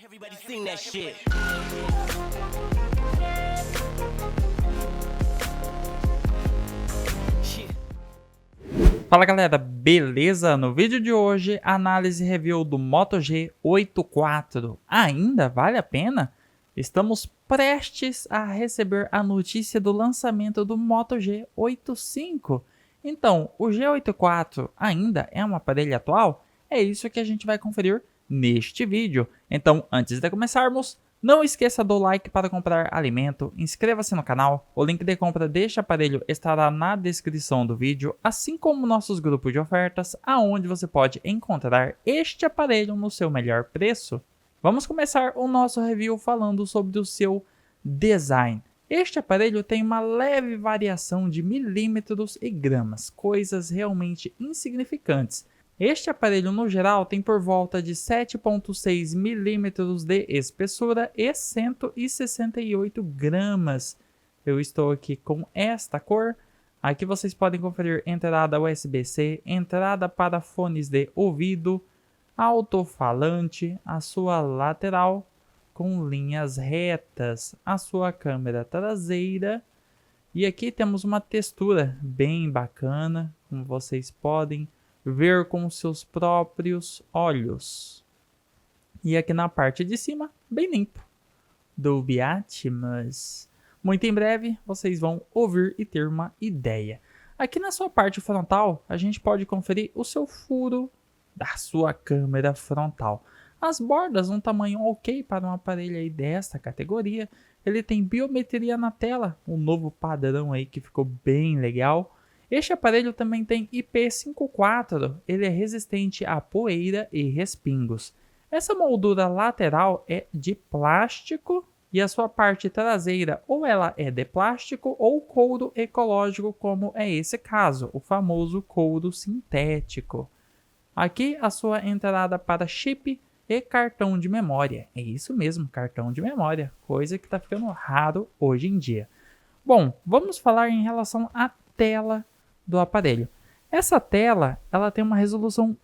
Everybody sing that shit. Fala galera, beleza? No vídeo de hoje, análise review do Moto G84. Ainda vale a pena? Estamos prestes a receber a notícia do lançamento do Moto G85. Então, o G84 ainda é um aparelho atual? É isso que a gente vai conferir neste vídeo. Então, antes de começarmos, não esqueça do like para comprar alimento, inscreva-se no canal, o link de compra deste aparelho estará na descrição do vídeo, assim como nossos grupos de ofertas, aonde você pode encontrar este aparelho no seu melhor preço. Vamos começar o nosso review falando sobre o seu design. Este aparelho tem uma leve variação de milímetros e gramas, coisas realmente insignificantes. Este aparelho no geral tem por volta de 7,6 milímetros de espessura e 168 gramas. Eu estou aqui com esta cor. Aqui vocês podem conferir entrada USB-C, entrada para fones de ouvido, alto-falante, a sua lateral com linhas retas, a sua câmera traseira. E aqui temos uma textura bem bacana, como vocês podem ver com seus próprios olhos. E aqui na parte de cima, bem limpo. Dolby Atmos. Muito em breve vocês vão ouvir e ter uma ideia. Aqui na sua parte frontal, a gente pode conferir o seu furo da sua câmera frontal. As bordas um tamanho ok para um aparelho aí desta categoria. Ele tem biometria na tela, um novo padrão aí que ficou bem legal. Este aparelho também tem IP54, ele é resistente à poeira e respingos. Essa moldura lateral é de plástico e a sua parte traseira ou ela é de plástico ou couro ecológico, como é esse caso, o famoso couro sintético. Aqui a sua entrada para chip e cartão de memória. É isso mesmo, cartão de memória, coisa que está ficando raro hoje em dia. Bom, vamos falar em relação à tela do aparelho. Essa tela, ela tem uma resolução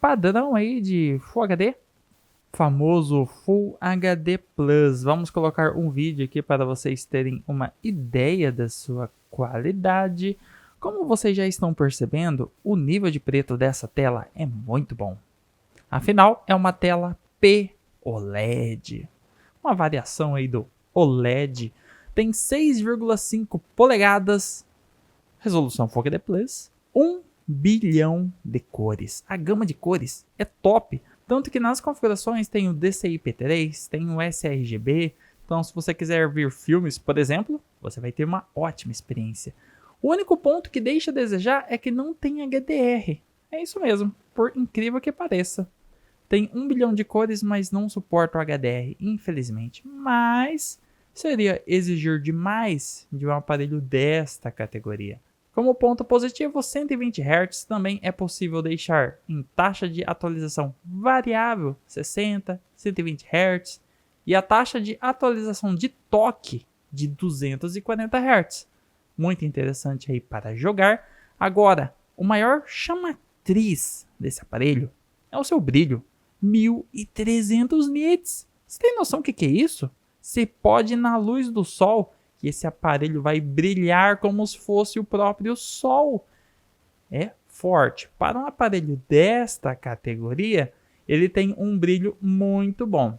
padrão aí de Full HD, famoso Full HD Plus. Vamos colocar um vídeo aqui para vocês terem uma ideia da sua qualidade. Como vocês já estão percebendo, o nível de preto dessa tela é muito bom. Afinal, é uma tela P-OLED. Uma variação aí do OLED. Tem 6,5 polegadas, resolução Full HD Plus, 1 bilhão de cores. A gama de cores é top, tanto que nas configurações tem o DCI-P3, tem o sRGB, então se você quiser ver filmes, por exemplo, você vai ter uma ótima experiência. O único ponto que deixa a desejar é que não tem HDR. É isso mesmo, por incrível que pareça. Tem 1 bilhão de cores, mas não suporta o HDR, infelizmente. Mas seria exigir demais de um aparelho desta categoria. Como ponto positivo, 120 Hz também é possível deixar em taxa de atualização variável, 60, 120 Hz, e a taxa de atualização de toque de 240 Hz. Muito interessante aí para jogar. Agora, o maior chamatriz desse aparelho é o seu brilho, 1300 nits. Você tem noção do que é isso? Você pode ir na luz do sol que esse aparelho vai brilhar como se fosse o próprio sol. É forte. Para um aparelho desta categoria, ele tem um brilho muito bom.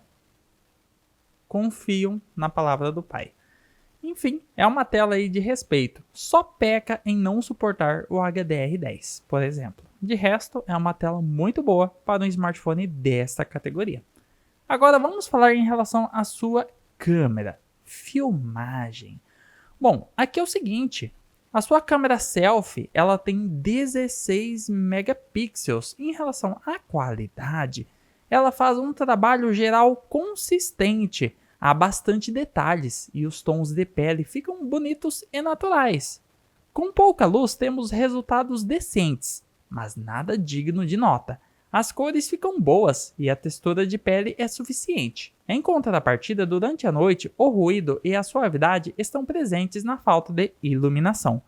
Confiam na palavra do pai. Enfim, é uma tela aí de respeito. Só peca em não suportar o HDR10, por exemplo. De resto, é uma tela muito boa para um smartphone desta categoria. Agora vamos falar em relação à sua câmera. Filmagem. Bom, aqui é o seguinte, a sua câmera selfie, ela tem 16 megapixels. Em relação à qualidade, ela faz um trabalho geral consistente, há bastante detalhes e os tons de pele ficam bonitos e naturais. Com pouca luz temos resultados decentes, mas nada digno de nota. As cores ficam boas e a textura de pele é suficiente. Em contrapartida, durante a noite, o ruído e a suavidade estão presentes na falta de iluminação.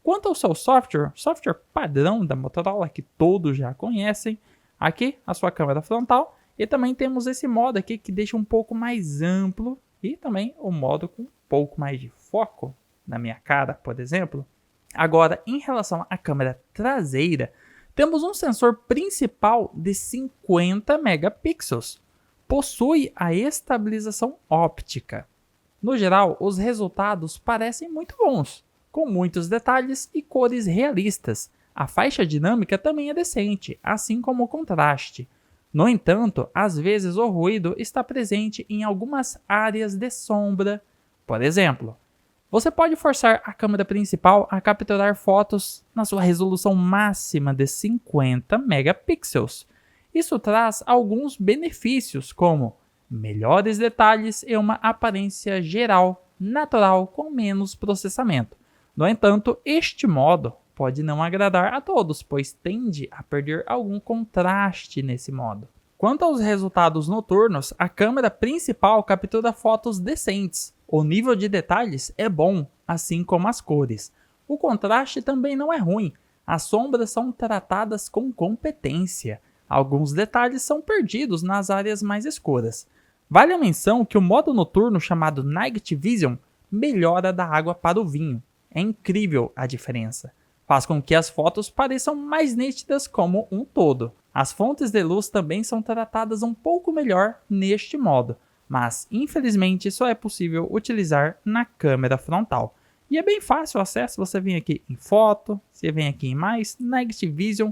Quanto ao seu software padrão da Motorola que todos já conhecem, aqui a sua câmera frontal E também temos esse modo aqui que deixa um pouco mais amplo e também o modo com um pouco mais de foco na minha cara, por exemplo. Agora, em relação à câmera traseira, temos um sensor principal de 50 megapixels. Possui a estabilização óptica. No geral, os resultados parecem muito bons, com muitos detalhes e cores realistas. A faixa dinâmica também é decente, assim como o contraste. No entanto, às vezes o ruído está presente em algumas áreas de sombra. Por exemplo, você pode forçar a câmera principal a capturar fotos na sua resolução máxima de 50 megapixels. Isso traz alguns benefícios, como melhores detalhes e uma aparência geral, natural, com menos processamento. No entanto, este modo pode não agradar a todos, pois tende a perder algum contraste nesse modo. Quanto aos resultados noturnos, a câmera principal captura fotos decentes. O nível de detalhes é bom, assim como as cores. O contraste também não é ruim. As sombras são tratadas com competência. Alguns detalhes são perdidos nas áreas mais escuras. Vale a menção que o modo noturno chamado Night Vision melhora da água para o vinho. É incrível a diferença. Faz com que as fotos pareçam mais nítidas como um todo. As fontes de luz também são tratadas um pouco melhor neste modo, mas infelizmente só é possível utilizar na câmera frontal. E é bem fácil o acesso, você vem aqui em foto, você vem aqui em mais, Night Vision.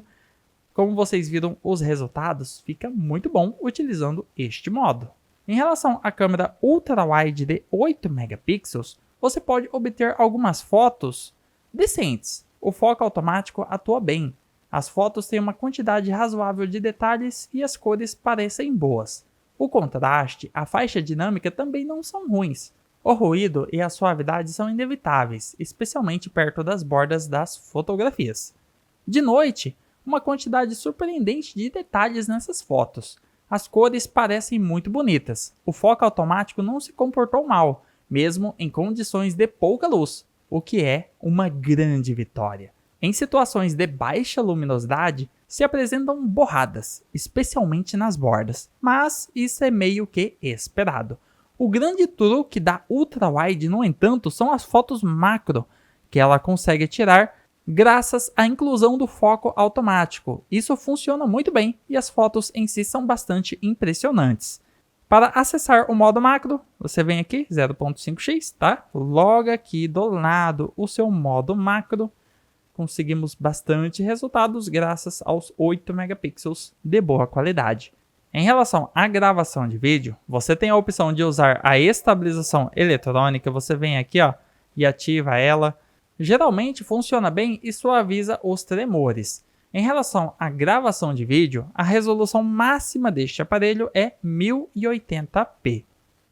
Como vocês viram os resultados, fica muito bom utilizando este modo. Em relação à câmera ultra-wide de 8 megapixels, você pode obter algumas fotos decentes. O foco automático atua bem. As fotos têm uma quantidade razoável de detalhes e as cores parecem boas. O contraste, a faixa dinâmica também não são ruins. O ruído e a suavidade são inevitáveis, especialmente perto das bordas das fotografias. De noite, uma quantidade surpreendente de detalhes nessas fotos. As cores parecem muito bonitas. O foco automático não se comportou mal, mesmo em condições de pouca luz, o que é uma grande vitória. Em situações de baixa luminosidade, se apresentam borradas, especialmente nas bordas, mas isso é meio que esperado. O grande truque da ultra-wide, no entanto, são as fotos macro, que ela consegue tirar graças à inclusão do foco automático. Isso funciona muito bem e as fotos em si são bastante impressionantes. Para acessar o modo macro, você vem aqui, 0.5x, tá? Logo aqui do lado o seu modo macro. Conseguimos bastante resultados graças aos 8 megapixels de boa qualidade. Em relação à gravação de vídeo, você tem a opção de usar a estabilização eletrônica. Você vem aqui, ó, e ativa ela. Geralmente funciona bem e suaviza os tremores. Em relação à gravação de vídeo, a resolução máxima deste aparelho é 1080p.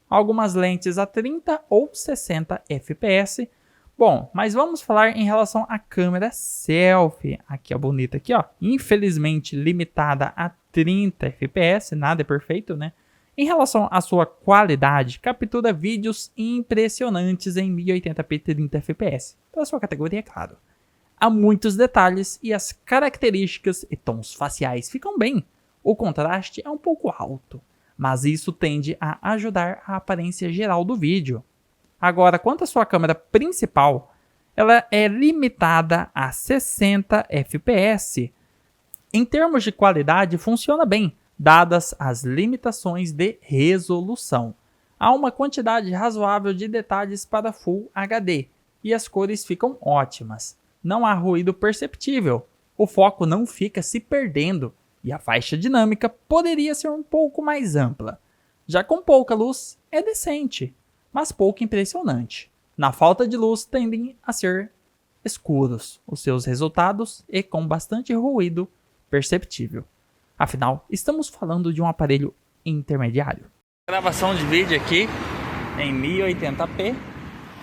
Algumas lentes a 30 ou 60 fps. Bom, mas vamos falar em relação à câmera selfie. Aqui a bonita aqui, ó. Infelizmente limitada a 30 fps, nada é perfeito, né? Em relação à sua qualidade, captura vídeos impressionantes em 1080p 30 fps. Pela sua categoria, é claro. Há muitos detalhes e as características e tons faciais ficam bem. O contraste é um pouco alto, mas isso tende a ajudar a aparência geral do vídeo. Agora, quanto à sua câmera principal, ela é limitada a 60 fps. Em termos de qualidade, funciona bem, dadas as limitações de resolução. Há uma quantidade razoável de detalhes para Full HD e as cores ficam ótimas. Não há ruído perceptível, o foco não fica se perdendo e a faixa dinâmica poderia ser um pouco mais ampla. Já com pouca luz, é decente, mas pouco impressionante. Na falta de luz, tendem a ser escuros os seus resultados e com bastante ruído perceptível. Afinal, estamos falando de um aparelho intermediário. Gravação de vídeo aqui em 1080p,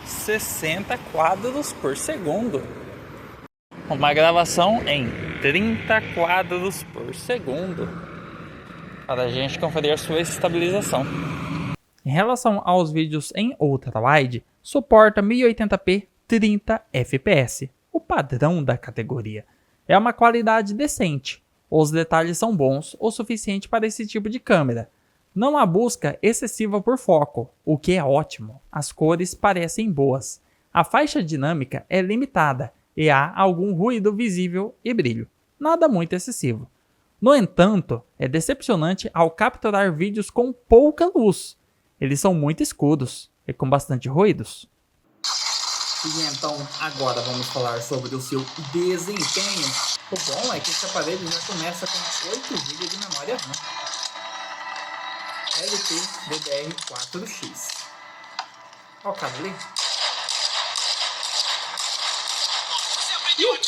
60 quadros por segundo. Uma gravação em 30 quadros por segundo para a gente conferir a sua estabilização. Em relação aos vídeos em ultra-wide, suporta 1080p 30 fps, o padrão da categoria. É uma qualidade decente. Os detalhes são bons o suficiente para esse tipo de câmera. Não há busca excessiva por foco, o que é ótimo. As cores parecem boas. A faixa dinâmica é limitada e há algum ruído visível e brilho. Nada muito excessivo. No entanto, é decepcionante ao capturar vídeos com pouca luz. Eles são muito escuros e com bastante ruídos. E então, agora vamos falar sobre o seu desempenho. O bom é que esse aparelho já começa com 8 GB de memória RAM. LPDDR4X. Olha o cara ali.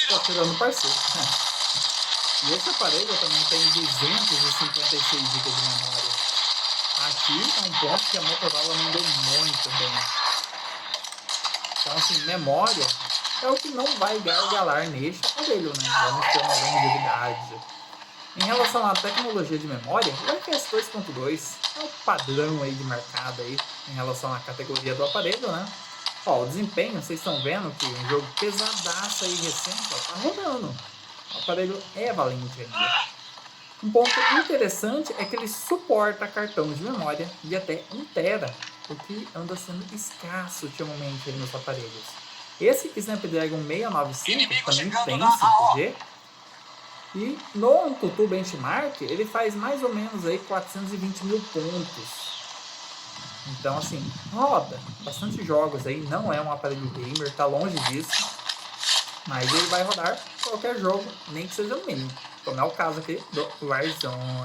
Tô tirando o parceiro. E esse aparelho também tem 256 GB de memória. Aqui é um ponto que a Motorola mandou muito bem. Então, assim, memória é o que não vai gargalar neste aparelho, né? Vamos ter uma longevidade. Em relação à tecnologia de memória, o UFS 2.2 é o padrão aí de mercado aí, em relação à categoria do aparelho, né? Ó, o desempenho, vocês estão vendo que um jogo pesadaço aí recente, ó, tá rodando. O aparelho é valente ainda. Um ponto interessante é que ele suporta cartão de memória de até 1 TB, o que anda sendo escasso ultimamente aí nos aparelhos. Esse Snapdragon 695 também tem 5G. E no AnTuTu Benchmark, ele faz mais ou menos aí 420 mil pontos. Então, assim, roda bastante jogos aí. Não é um aparelho gamer, tá longe disso. Mas ele vai rodar qualquer jogo, nem que seja no mínimo. Como é o caso aqui do Warzone.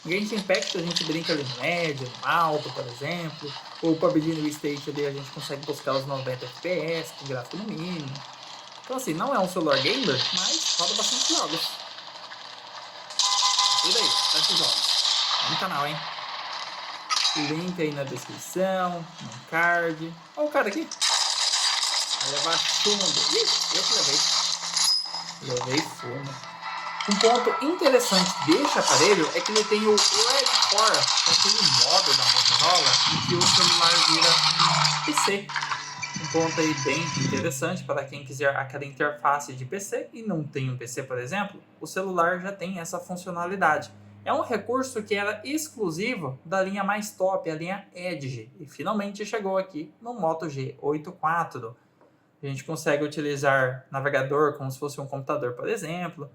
Genshin Impact a gente brinca ali no médio, no alto, por exemplo. O PUBG no State ali a gente consegue buscar os 90 FPS, com gráfico no mínimo. Então, assim, não é um celular gamer, mas roda bastante jogos. Tudo aí, bastante jogos. No canal, hein? Link aí na descrição, no card. Olha o cara aqui. Vai levar fundo. Ih, eu que levei fumo. Um ponto interessante deste aparelho é que ele tem o Red 4, que é aquele modo da Motorola em que o celular vira um PC. Um ponto aí bem interessante para quem quiser aquela interface de PC e não tem um PC, por exemplo, o celular já tem essa funcionalidade. É um recurso que era exclusivo da linha mais top, a linha Edge, e finalmente chegou aqui no Moto G8 4. A gente consegue utilizar navegador como se fosse um computador, por exemplo.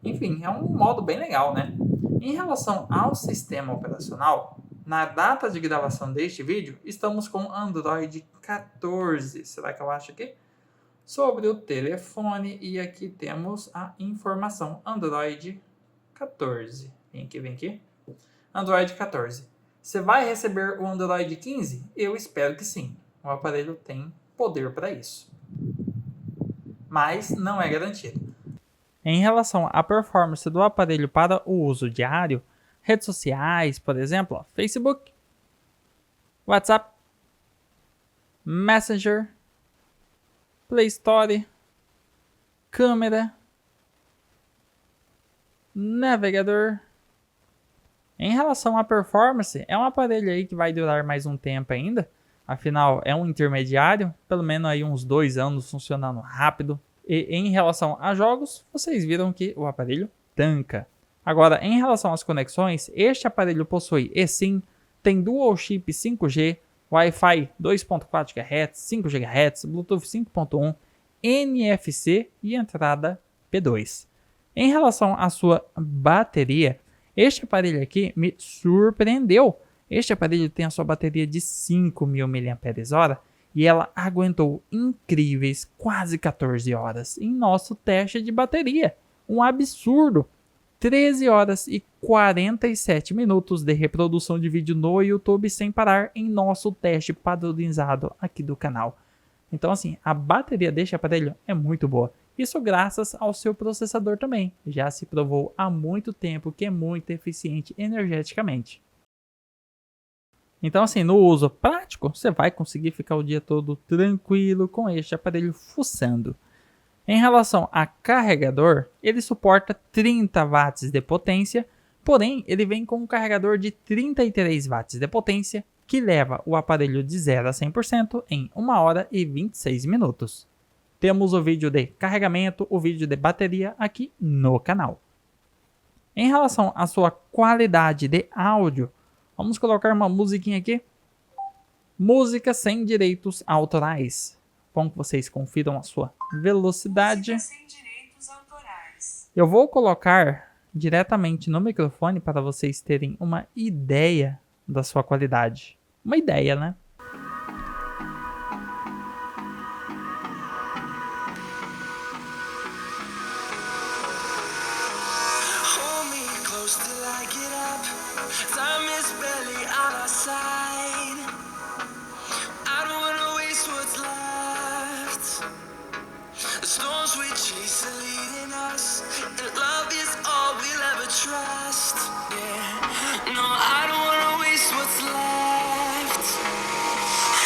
Enfim, é um modo bem legal, né? Em relação ao sistema operacional, na data de gravação deste vídeo, estamos com Android 14. Será que eu acho aqui? Sobre o telefone, e aqui temos a informação Android 14. Vem aqui. Android 14. Você vai receber o Android 15? Eu espero que sim. O aparelho tem poder para isso. Mas não é garantido. Em relação à performance do aparelho para o uso diário, redes sociais, por exemplo, Facebook, WhatsApp, Messenger, Play Store, câmera, navegador. Em relação à performance, é um aparelho aí que vai durar mais um tempo ainda. Afinal, é um intermediário, pelo menos aí uns 2 anos funcionando rápido. E em relação a jogos, vocês viram que o aparelho tanca. Agora, em relação às conexões, este aparelho possui eSIM, tem Dual Chip 5G, Wi-Fi 2.4 GHz, 5 GHz, Bluetooth 5.1, NFC e entrada P2. Em relação à sua bateria, este aparelho aqui me surpreendeu. Este aparelho tem a sua bateria de 5.000 mAh e ela aguentou incríveis quase 14 horas em nosso teste de bateria. Um absurdo! 13 horas e 47 minutos de reprodução de vídeo no YouTube sem parar em nosso teste padronizado aqui do canal. Então, assim, a bateria deste aparelho é muito boa. Isso graças ao seu processador também. Já se provou há muito tempo que é muito eficiente energeticamente. Então, assim, no uso prático, você vai conseguir ficar o dia todo tranquilo com este aparelho fuçando. Em relação a carregador, ele suporta 30 watts de potência, porém ele vem com um carregador de 33 watts de potência, que leva o aparelho de 0 a 100% em 1 hora e 26 minutos. Temos o vídeo de carregamento, o vídeo de bateria aqui no canal. Em relação à sua qualidade de áudio, vamos colocar uma musiquinha aqui. Música sem direitos autorais. Bom que vocês confiram a sua velocidade. Sem direitos autorais. Eu vou colocar diretamente no microfone para vocês terem uma ideia da sua qualidade. Uma ideia, né? Hold me close till I get up. Time is barely on our side. I don't wanna waste what's left. The storms we chase are leading us, and love is all we'll ever trust. Yeah, no, I don't wanna waste what's left.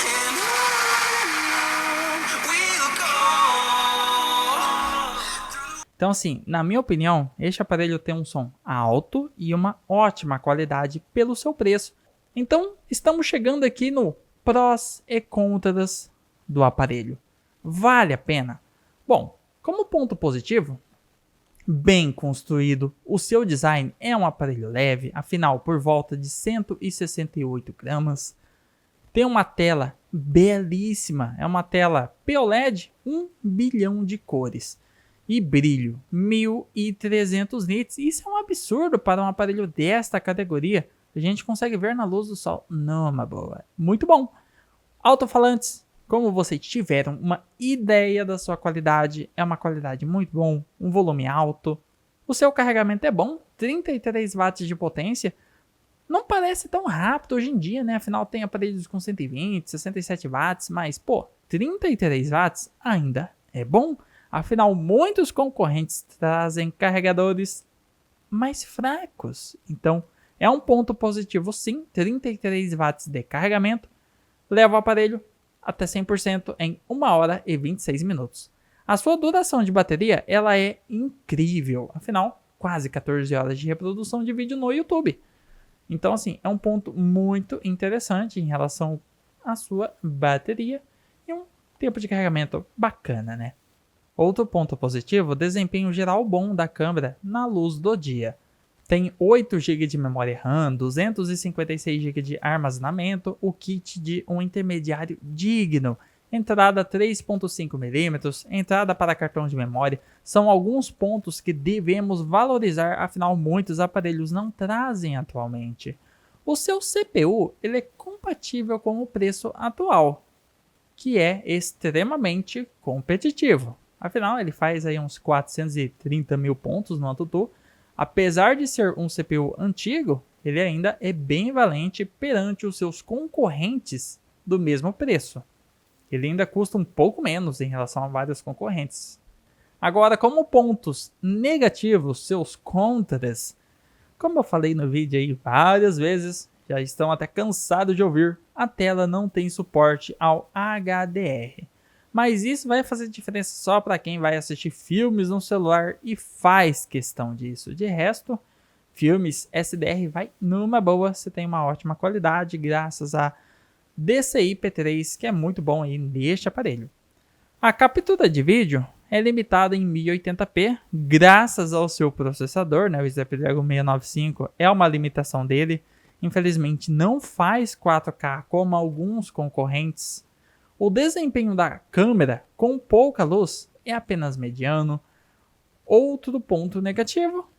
And on we'll go. Então, assim, na minha opinião, este aparelho tem um som alto e uma ótima qualidade pelo seu preço. Então, estamos chegando aqui no prós e contras do aparelho. Vale a pena? Bom, como ponto positivo, bem construído, o seu design é um aparelho leve, afinal por volta de 168 gramas. Tem uma tela belíssima, é uma tela POLED 1 bilhão de cores. E brilho 1300 nits. Isso é um absurdo para um aparelho desta categoria. A gente consegue ver na luz do sol numa boa. Muito bom. Alto-falantes, como vocês tiveram uma ideia da sua qualidade, é uma qualidade muito bom, um volume alto. O seu carregamento é bom, 33 watts de potência. Não parece tão rápido hoje em dia, né? Afinal tem aparelhos com 120, 67 watts, mas pô, 33 watts ainda é bom. Afinal, muitos concorrentes trazem carregadores mais fracos. Então, é um ponto positivo sim, 33 watts de carregamento. Leva o aparelho até 100% em 1 hora e 26 minutos. A sua duração de bateria ela é incrível. Afinal, quase 14 horas de reprodução de vídeo no YouTube. Então, assim, é um ponto muito interessante em relação à sua bateria e um tempo de carregamento bacana, né? Outro ponto positivo, o desempenho geral bom da câmera na luz do dia. Tem 8 GB de memória RAM, 256 GB de armazenamento, o kit de um intermediário digno, entrada 3.5mm, entrada para cartão de memória, são alguns pontos que devemos valorizar, afinal muitos aparelhos não trazem atualmente. O seu CPU ele é compatível com o preço atual, que é extremamente competitivo. Afinal, ele faz aí uns 430 mil pontos no AnTuTu. Apesar de ser um CPU antigo, ele ainda é bem valente perante os seus concorrentes do mesmo preço. Ele ainda custa um pouco menos em relação a vários concorrentes. Agora, como pontos negativos, seus contras, como eu falei no vídeo aí várias vezes, já estão até cansados de ouvir, a tela não tem suporte ao HDR. Mas isso vai fazer diferença só para quem vai assistir filmes no celular e faz questão disso. De resto, filmes SDR vai numa boa, você tem uma ótima qualidade graças a DCI P3, que é muito bom aí neste aparelho. A captura de vídeo é limitada em 1080p, graças ao seu processador, né? O Snapdragon 695 é uma limitação dele. Infelizmente não faz 4K como alguns concorrentes. O desempenho da câmera com pouca luz é apenas mediano. Outro ponto negativo,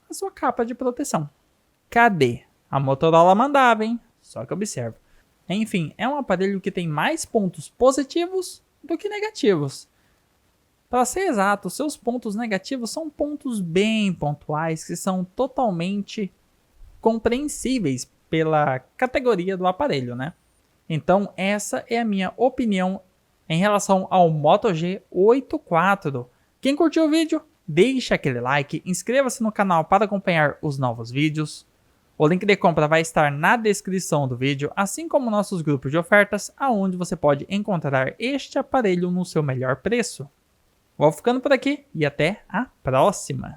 a sua capa de proteção. Cadê? A Motorola mandava, hein? Só que observa. Enfim, é um aparelho que tem mais pontos positivos do que negativos. Para ser exato, seus pontos negativos são pontos bem pontuais que são totalmente compreensíveis pela categoria do aparelho, né? Então, essa é a minha opinião em relação ao Moto G8 IV. Quem curtiu o vídeo, deixa aquele like, inscreva-se no canal para acompanhar os novos vídeos. O link de compra vai estar na descrição do vídeo, assim como nossos grupos de ofertas, aonde você pode encontrar este aparelho no seu melhor preço. Vou ficando por aqui e até a próxima!